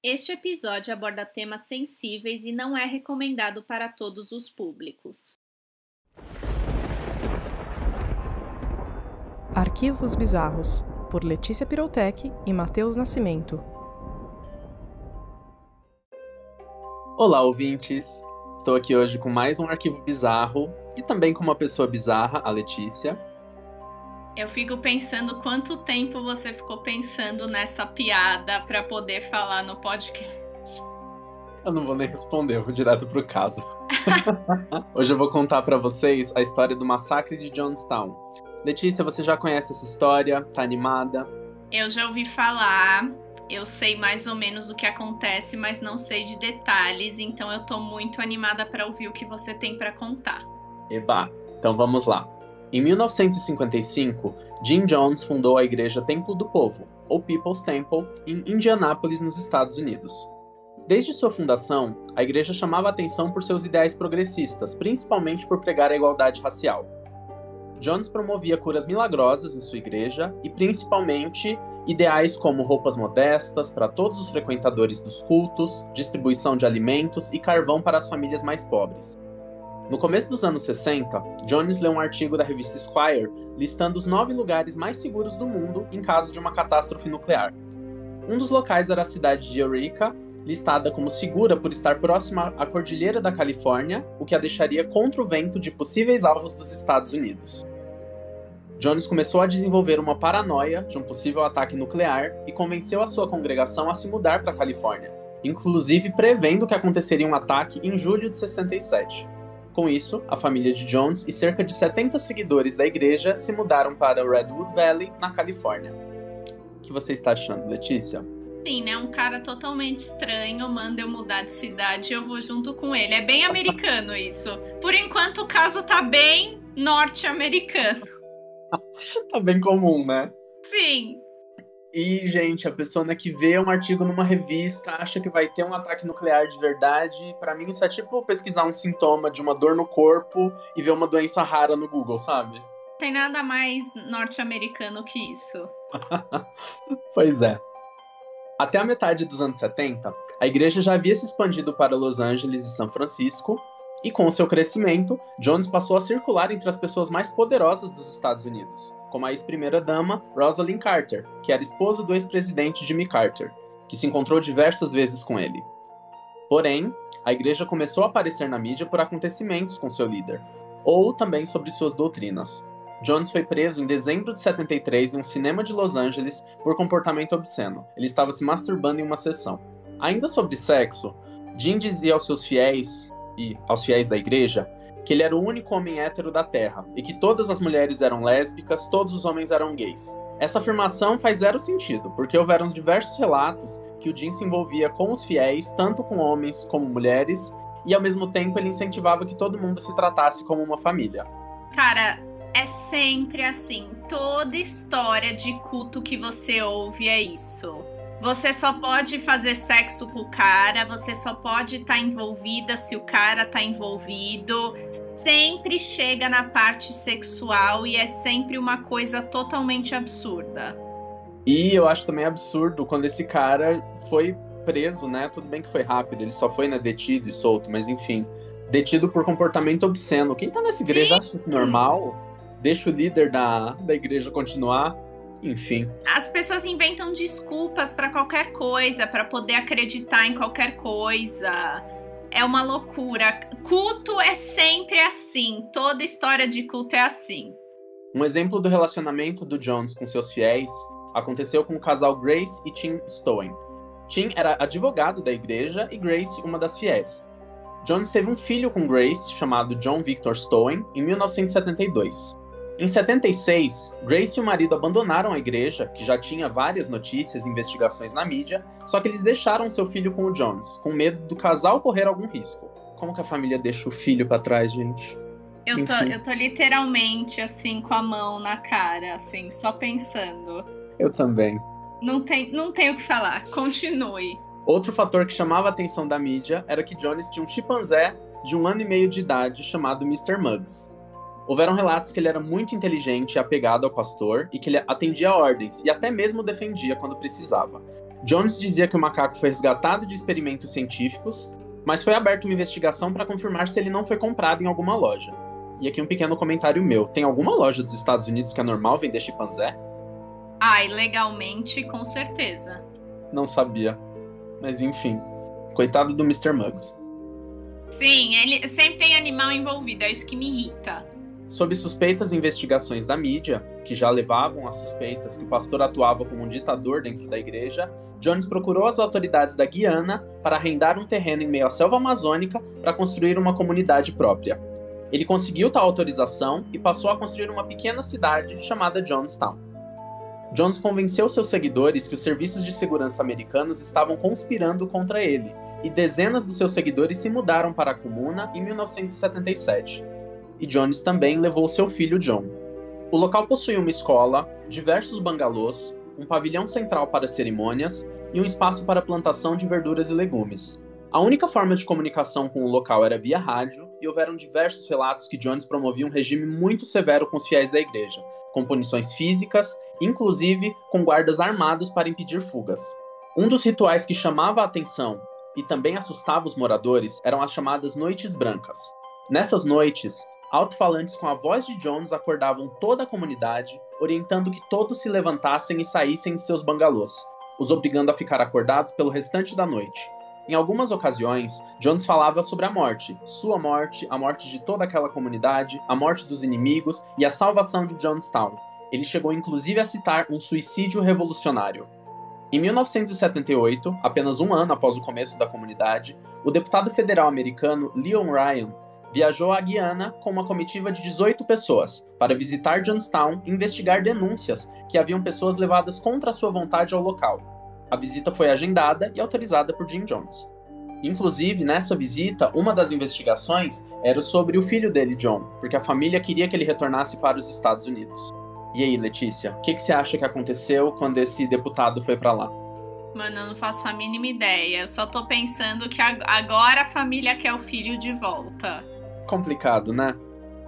Este episódio aborda temas sensíveis e não é recomendado para todos os públicos. Arquivos Bizarros, por Letícia Pirotec e Matheus Nascimento. Olá, ouvintes! Estou aqui hoje com mais um arquivo bizarro e também com uma pessoa bizarra, a Letícia. Eu fico pensando quanto tempo você ficou pensando nessa piada para poder falar no podcast. Eu não vou nem responder, eu vou direto pro caso. Hoje eu vou contar para vocês a história do massacre de Jonestown. Letícia, você já conhece essa história? Tá animada? Eu já ouvi falar, eu sei mais ou menos o que acontece, mas não sei de detalhes, então eu tô muito animada para ouvir o que você tem para contar. Eba, então vamos lá. Em 1955, Jim Jones fundou a Igreja Templo do Povo, ou People's Temple, em Indianápolis, nos Estados Unidos. Desde sua fundação, a igreja chamava atenção por seus ideais progressistas, principalmente por pregar a igualdade racial. Jones promovia curas milagrosas em sua igreja e, principalmente, ideais como roupas modestas para todos os frequentadores dos cultos, distribuição de alimentos e carvão para as famílias mais pobres. No começo dos anos 60, Jones leu um artigo da revista Esquire listando os 9 lugares mais seguros do mundo em caso de uma catástrofe nuclear. Um dos locais era a cidade de Eureka, listada como segura por estar próxima à Cordilheira da Califórnia, o que a deixaria contra o vento de possíveis alvos dos Estados Unidos. Jones começou a desenvolver uma paranoia de um possível ataque nuclear e convenceu a sua congregação a se mudar para a Califórnia, inclusive prevendo que aconteceria um ataque em julho de 67. Com isso, a família de Jones e cerca de 70 seguidores da igreja se mudaram para Redwood Valley, na Califórnia. O que você está achando, Letícia? Sim, né? Um cara totalmente estranho manda eu mudar de cidade e eu vou junto com ele. É bem americano isso. Por enquanto o caso tá bem norte-americano. Tá bem comum, né? Sim. E, gente, a pessoa, né, que vê um artigo numa revista, acha que vai ter um ataque nuclear de verdade. Pra mim isso é tipo pesquisar um sintoma de uma dor no corpo e ver uma doença rara no Google, sabe? Tem nada mais norte-americano que isso. Pois é. Até a metade dos anos 70, a igreja já havia se expandido para Los Angeles e São Francisco, e com seu crescimento, Jones passou a circular entre as pessoas mais poderosas dos Estados Unidos, como a ex-primeira-dama Rosalind Carter, que era esposa do ex-presidente Jimmy Carter, que se encontrou diversas vezes com ele. Porém, a igreja começou a aparecer na mídia por acontecimentos com seu líder, ou também sobre suas doutrinas. Jones foi preso em dezembro de 73 em um cinema de Los Angeles por comportamento obsceno. Ele estava se masturbando em uma sessão. Ainda sobre sexo, Jim dizia aos seus fiéis, e aos fiéis da igreja, que ele era o único homem hétero da Terra, e que todas as mulheres eram lésbicas, todos os homens eram gays. Essa afirmação faz zero sentido, porque houveram diversos relatos que o Jim se envolvia com os fiéis, tanto com homens como mulheres, e ao mesmo tempo ele incentivava que todo mundo se tratasse como uma família. Cara, é sempre assim. Toda história de culto que você ouve é isso. Você só pode fazer sexo com o cara, você só pode estar envolvida se o cara tá envolvido. Sempre chega na parte sexual e é sempre uma coisa totalmente absurda. E eu acho também absurdo quando esse cara foi preso, né? Tudo bem que foi rápido, ele só foi, né, detido e solto, mas enfim. Detido por comportamento obsceno. Quem tá nessa igreja acha isso normal? Deixa o líder da igreja continuar? Enfim. As pessoas inventam desculpas pra qualquer coisa, pra poder acreditar em qualquer coisa. É uma loucura. Culto é sempre assim. Toda história de culto é assim. Um exemplo do relacionamento do Jones com seus fiéis aconteceu com o casal Grace e Tim Stowen. Tim era advogado da igreja e Grace uma das fiéis. Jones teve um filho com Grace, chamado John Victor Stowen, em 1972. Em 76, Grace e o marido abandonaram a igreja, que já tinha várias notícias e investigações na mídia, só que eles deixaram seu filho com o Jones, com medo do casal correr algum risco. Como que a família deixa o filho pra trás, gente? Eu tô literalmente, assim, com a mão na cara, assim, só pensando. Eu também. Não tenho o que falar. Continue. Outro fator que chamava a atenção da mídia era que Jones tinha um chimpanzé de 1 ano e meio de idade chamado Mr. Muggs. Houveram relatos que ele era muito inteligente e apegado ao pastor e que ele atendia ordens e até mesmo defendia quando precisava. Jones dizia que o macaco foi resgatado de experimentos científicos, mas foi aberta uma investigação para confirmar se ele não foi comprado em alguma loja. E aqui um pequeno comentário meu. Tem alguma loja dos Estados Unidos que é normal vender chimpanzé? Ai, legalmente, com certeza. Não sabia. Mas enfim. Coitado do Mr. Muggs. Sim, ele sempre tem animal envolvido, é isso que me irrita. Sob suspeitas e investigações da mídia, que já levavam a suspeitas que o pastor atuava como um ditador dentro da igreja, Jones procurou as autoridades da Guiana para arrendar um terreno em meio à selva amazônica para construir uma comunidade própria. Ele conseguiu tal autorização e passou a construir uma pequena cidade chamada Jonestown. Jones convenceu seus seguidores que os serviços de segurança americanos estavam conspirando contra ele, e dezenas dos seus seguidores se mudaram para a comuna em 1977. E Jones também levou seu filho John. O local possuía uma escola, diversos bangalôs, um pavilhão central para cerimônias e um espaço para plantação de verduras e legumes. A única forma de comunicação com o local era via rádio, e houveram diversos relatos que Jones promovia um regime muito severo com os fiéis da igreja, com punições físicas, inclusive com guardas armados para impedir fugas. Um dos rituais que chamava a atenção e também assustava os moradores eram as chamadas Noites Brancas. Nessas noites, alto-falantes com a voz de Jones acordavam toda a comunidade, orientando que todos se levantassem e saíssem de seus bangalôs, os obrigando a ficar acordados pelo restante da noite. Em algumas ocasiões, Jones falava sobre a morte, sua morte, a morte de toda aquela comunidade, a morte dos inimigos e a salvação de Jonestown. Ele chegou inclusive a citar um suicídio revolucionário. Em 1978, apenas um ano após o começo da comunidade, o deputado federal americano Leon Ryan viajou à Guiana com uma comitiva de 18 pessoas para visitar Jonestown e investigar denúncias que haviam pessoas levadas contra a sua vontade ao local. A visita foi agendada e autorizada por Jim Jones. Inclusive, nessa visita, uma das investigações era sobre o filho dele, John, porque a família queria que ele retornasse para os Estados Unidos. E aí, Letícia, o que você acha que aconteceu quando esse deputado foi para lá? Mano, eu não faço a mínima ideia. Eu só tô pensando que agora a família quer o filho de volta. Complicado, né?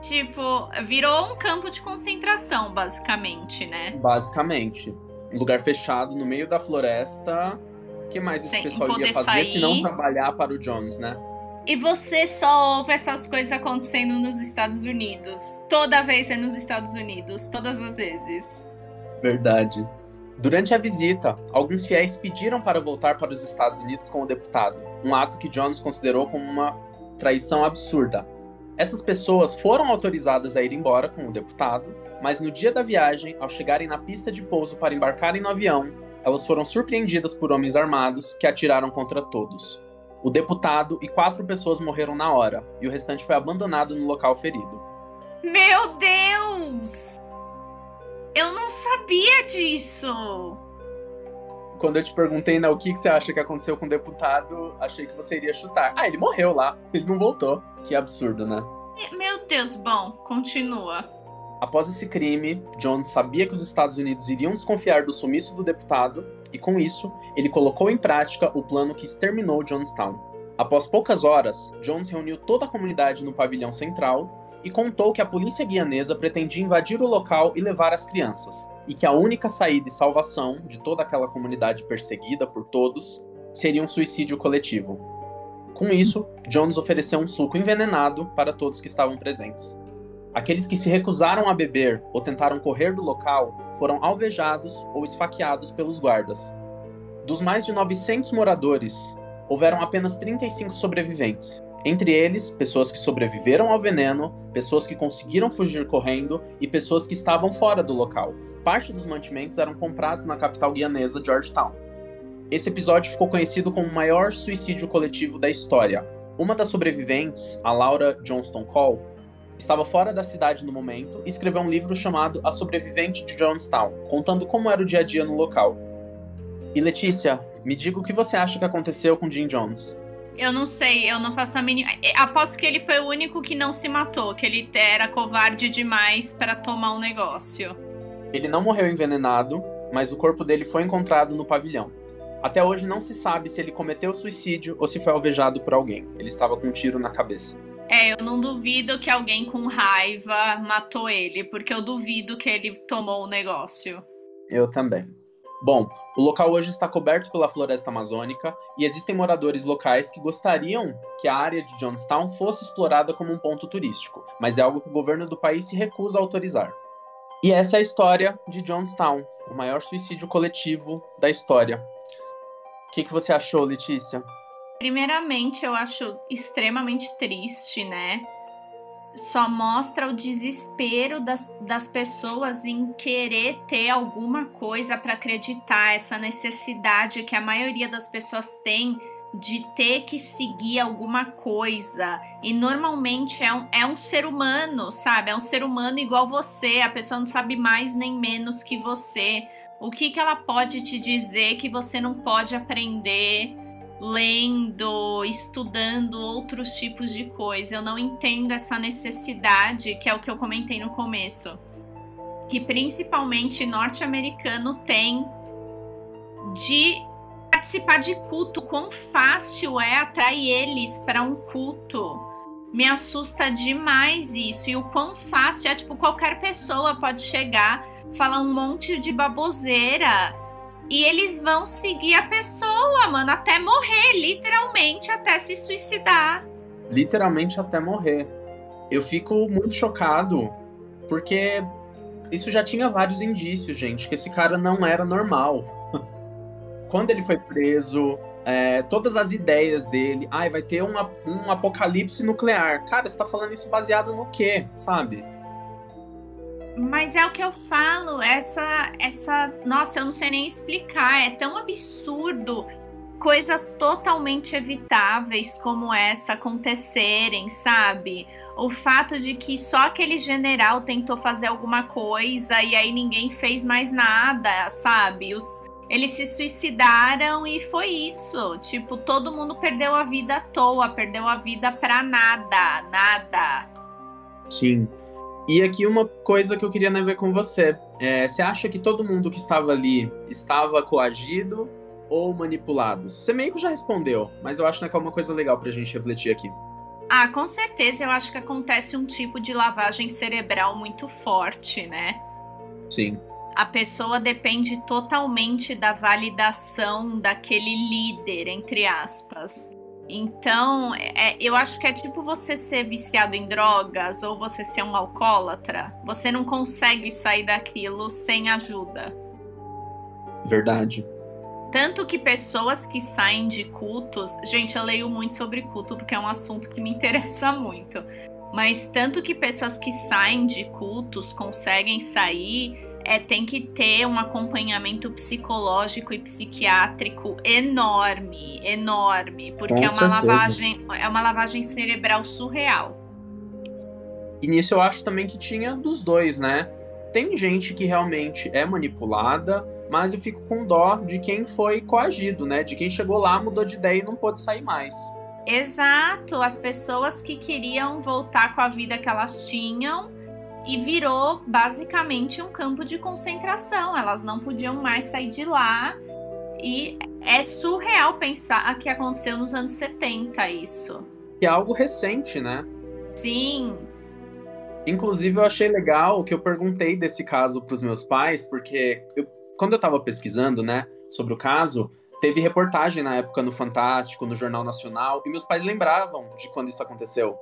Tipo, virou um campo de concentração, basicamente, né? Basicamente. Um lugar fechado, no meio da floresta. O que mais esse pessoal ia fazer se não trabalhar para o Jones, né? E você só ouve essas coisas acontecendo nos Estados Unidos. Toda vez é nos Estados Unidos. Todas as vezes. Verdade. Durante a visita, alguns fiéis pediram para voltar para os Estados Unidos com o deputado. Um ato que Jones considerou como uma traição absurda. Essas pessoas foram autorizadas a ir embora com o deputado, mas no dia da viagem, ao chegarem na pista de pouso para embarcarem no avião, elas foram surpreendidas por homens armados que atiraram contra todos. O deputado e 4 pessoas morreram na hora, e o restante foi abandonado no local ferido. Meu Deus! Eu não sabia disso! Quando eu te perguntei, né, o que você acha que aconteceu com o deputado, achei que você iria chutar. Ah, ele morreu lá, ele não voltou. Que absurdo, né? Meu Deus, bom, continua. Após esse crime, Jones sabia que os Estados Unidos iriam desconfiar do sumiço do deputado, e com isso, ele colocou em prática o plano que exterminou Jonestown. Após poucas horas, Jones reuniu toda a comunidade no pavilhão central e contou que a polícia guianesa pretendia invadir o local e levar as crianças, e que a única saída e salvação de toda aquela comunidade perseguida por todos seria um suicídio coletivo. Com isso, Jones ofereceu um suco envenenado para todos que estavam presentes. Aqueles que se recusaram a beber ou tentaram correr do local foram alvejados ou esfaqueados pelos guardas. Dos mais de 900 moradores, houveram apenas 35 sobreviventes. Entre eles, pessoas que sobreviveram ao veneno, pessoas que conseguiram fugir correndo e pessoas que estavam fora do local. Parte dos mantimentos eram comprados na capital guianesa, Georgetown. Esse episódio ficou conhecido como o maior suicídio coletivo da história. Uma das sobreviventes, a Laura Johnston Cole, estava fora da cidade no momento e escreveu um livro chamado A Sobrevivente de Jonestown, contando como era o dia a dia no local. E Letícia, me diga o que você acha que aconteceu com Jim Jones? Eu não sei, eu não faço a mínima... Aposto que ele foi o único que não se matou, que ele era covarde demais para tomar um negócio. Ele não morreu envenenado, mas o corpo dele foi encontrado no pavilhão. Até hoje não se sabe se ele cometeu suicídio ou se foi alvejado por alguém. Ele estava com um tiro na cabeça. Eu não duvido que alguém com raiva matou ele, porque eu duvido que ele tomou o negócio. Eu também. Bom, o local hoje está coberto pela floresta amazônica e existem moradores locais que gostariam que a área de Jonestown fosse explorada como um ponto turístico, mas é algo que o governo do país se recusa a autorizar. E essa é a história de Jonestown, o maior suicídio coletivo da história. O que você achou, Letícia? Primeiramente, eu acho extremamente triste, né? Só mostra o desespero das pessoas em querer ter alguma coisa para acreditar, essa necessidade que a maioria das pessoas tem de ter que seguir alguma coisa. E normalmente é um ser humano, sabe? É um ser humano igual você, a pessoa não sabe mais nem menos que você. O que ela pode te dizer que você não pode aprender lendo, estudando outros tipos de coisa? Eu não entendo essa necessidade, que é o que eu comentei no começo, que principalmente norte-americano tem de participar de culto. Quão fácil é atrair eles para um culto. Me assusta demais isso. E o quão fácil é, tipo, qualquer pessoa pode chegar, falar um monte de baboseira e eles vão seguir a pessoa, mano, até morrer, literalmente até se suicidar. Literalmente até morrer. Eu fico muito chocado, porque isso já tinha vários indícios, gente, que esse cara não era normal. Quando ele foi preso, todas as ideias dele, vai ter um apocalipse nuclear. Cara, você tá falando isso baseado no quê, sabe? Mas é o que eu falo, nossa, eu não sei nem explicar, é tão absurdo coisas totalmente evitáveis como essa acontecerem, sabe? O fato de que só aquele general tentou fazer alguma coisa e aí ninguém fez mais nada, sabe? Eles se suicidaram e foi isso. Tipo, todo mundo perdeu a vida à toa, perdeu a vida pra nada. Sim. E aqui uma coisa que eu queria ver com você. Você acha que todo mundo que estava ali estava coagido ou manipulado? Você meio que já respondeu, mas eu acho que é uma coisa legal pra gente refletir aqui. Com certeza, eu acho que acontece um tipo de lavagem cerebral muito forte, né? Sim. A pessoa depende totalmente da validação daquele líder, entre aspas. Então, eu acho que é tipo você ser viciado em drogas ou você ser um alcoólatra. Você não consegue sair daquilo sem ajuda. Verdade. Tanto que pessoas que saem de cultos... Gente, eu leio muito sobre culto porque é um assunto que me interessa muito. Mas tanto que pessoas que saem de cultos conseguem sair... tem que ter um acompanhamento psicológico e psiquiátrico enorme, porque é uma lavagem cerebral surreal. E nisso eu acho também que tinha dos dois, né? Tem gente que realmente é manipulada, mas eu fico com dó de quem foi coagido, né? De quem chegou lá, mudou de ideia e não pôde sair mais. Exato, as pessoas que queriam voltar com a vida que elas tinham e virou basicamente um campo de concentração. Elas não podiam mais sair de lá. E é surreal pensar que aconteceu nos anos 70 isso. Que é algo recente, né? Sim. Inclusive, eu achei legal que eu perguntei desse caso para os meus pais, porque quando eu estava pesquisando, né, sobre o caso, teve reportagem na época no Fantástico, no Jornal Nacional, e meus pais lembravam de quando isso aconteceu.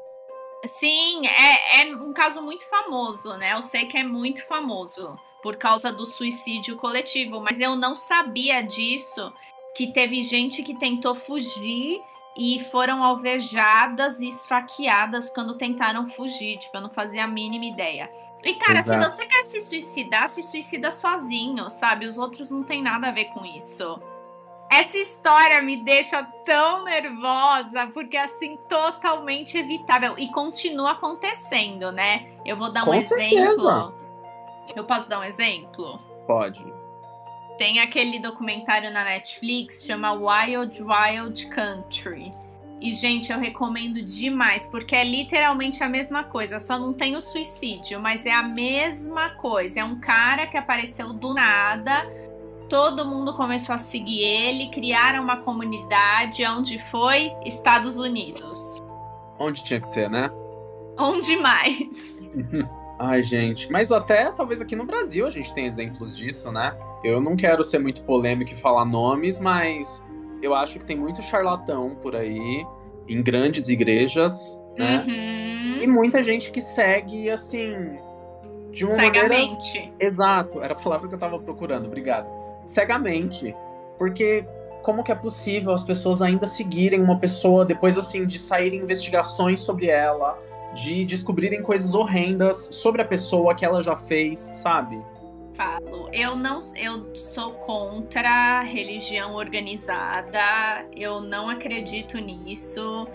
Sim, é um caso muito famoso, né? Eu sei que é muito famoso por causa do suicídio coletivo, mas eu não sabia disso, que teve gente que tentou fugir e foram alvejadas e esfaqueadas quando tentaram fugir. Tipo, eu não fazia a mínima ideia. E, cara, Exato. Se você quer se suicida sozinho, sabe? Os outros não tem nada a ver com isso. Essa história me deixa tão nervosa, porque é, assim, totalmente evitável. E continua acontecendo, né? Eu vou dar um exemplo. Eu posso dar um exemplo? Pode. Tem aquele documentário na Netflix, chama Wild Wild Country. E, gente, eu recomendo demais, porque é literalmente a mesma coisa. Só não tem o suicídio, mas é a mesma coisa. É um cara que apareceu do nada... Todo mundo começou a seguir ele, criaram uma comunidade. Onde foi? Estados Unidos. Onde tinha que ser, né? Onde mais? Ai, gente, mas até talvez aqui no Brasil a gente tem exemplos disso, né? Eu não quero ser muito polêmico e falar nomes, mas eu acho que tem muito charlatão por aí, em grandes igrejas, né? E muita gente que segue, assim, de uma cegamente. maneira... Exato, era a palavra que eu tava procurando, obrigado. Cegamente, porque como que é possível as pessoas ainda seguirem uma pessoa depois, assim, de saírem investigações sobre ela, de descobrirem coisas horrendas sobre a pessoa que ela já fez, sabe? Eu sou contra a religião organizada, eu não acredito nisso.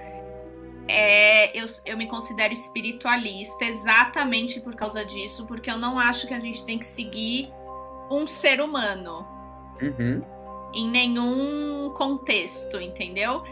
Eu me considero espiritualista exatamente por causa disso, porque eu não acho que a gente tem que seguir um ser humano em nenhum contexto, entendeu?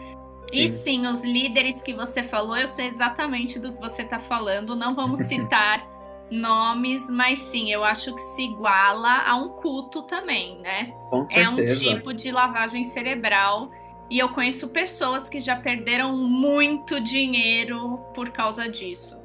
E sim, os líderes que você falou, eu sei exatamente do que você está falando, não vamos citar nomes, mas sim, eu acho que se iguala a um culto também, né? Com certeza. É um tipo de lavagem cerebral, e eu conheço pessoas que já perderam muito dinheiro por causa disso.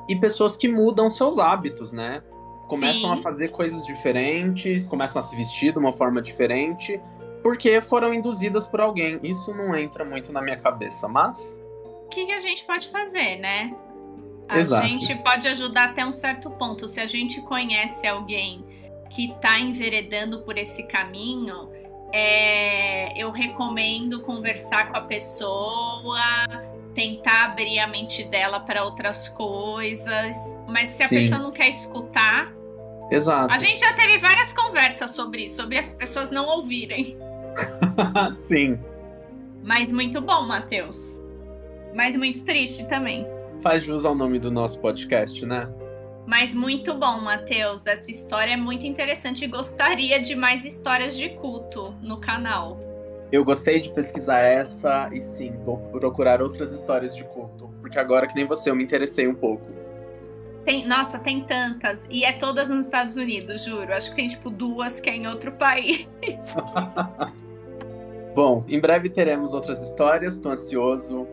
E pessoas que mudam seus hábitos, né? Começam a fazer coisas diferentes, começam a se vestir de uma forma diferente, porque foram induzidas por alguém. Isso não entra muito na minha cabeça, mas... O que a gente pode fazer, né? Exato. A gente pode ajudar até um certo ponto. Se a gente conhece alguém que está enveredando por esse caminho, eu recomendo conversar com a pessoa, tentar abrir a mente dela para outras coisas. Mas se a pessoa não quer escutar... Exato. A gente já teve várias conversas sobre isso, sobre as pessoas não ouvirem. Sim. Mas muito bom, Matheus. Mas muito triste também. Faz jus ao nome do nosso podcast, né? Mas muito bom, Matheus. Essa história é muito interessante e gostaria de mais histórias de culto no canal. Eu gostei de pesquisar essa e sim, vou procurar outras histórias de culto. Porque agora, que nem você, eu me interessei um pouco. Nossa, tem tantas. E é todas nos Estados Unidos, juro. Acho que tem, tipo, 2 que é em outro país. Bom, em breve teremos outras histórias. Tô ansioso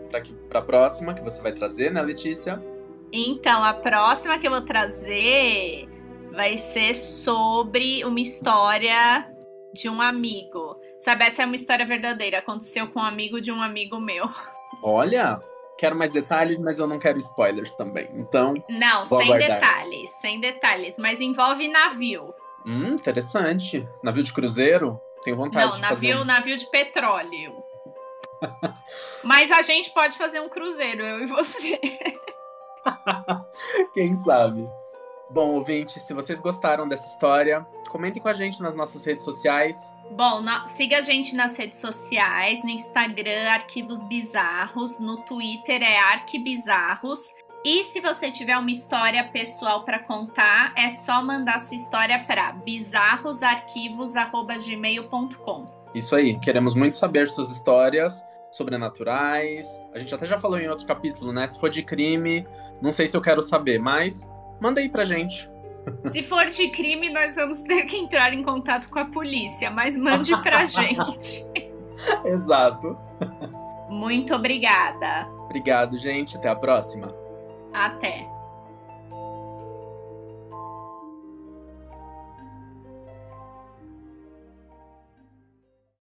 pra próxima que você vai trazer, né, Letícia? Então, a próxima que eu vou trazer vai ser sobre uma história de um amigo. Sabe, essa é uma história verdadeira. Aconteceu com um amigo de um amigo meu. Olha... Quero mais detalhes, mas eu não quero spoilers também. Então, não, sem detalhes, mas envolve navio. Interessante. Navio de cruzeiro? Tenho vontade de fazer. Não, navio de petróleo. Mas a gente pode fazer um cruzeiro, eu e você. Quem sabe? Bom, ouvintes, se vocês gostaram dessa história, comentem com a gente nas nossas redes sociais. Bom, siga a gente nas redes sociais, no Instagram, Arquivos Bizarros, no Twitter é Arquibizarros. E se você tiver uma história pessoal para contar, é só mandar sua história para bizarrosarquivos@gmail.com. Isso aí, queremos muito saber suas histórias sobrenaturais. A gente até já falou em outro capítulo, né? Se for de crime, não sei se eu quero saber, mas manda aí pra gente. Se for de crime, nós vamos ter que entrar em contato com a polícia, mas mande pra gente. Exato. Muito obrigada. Obrigado, gente. Até a próxima. Até.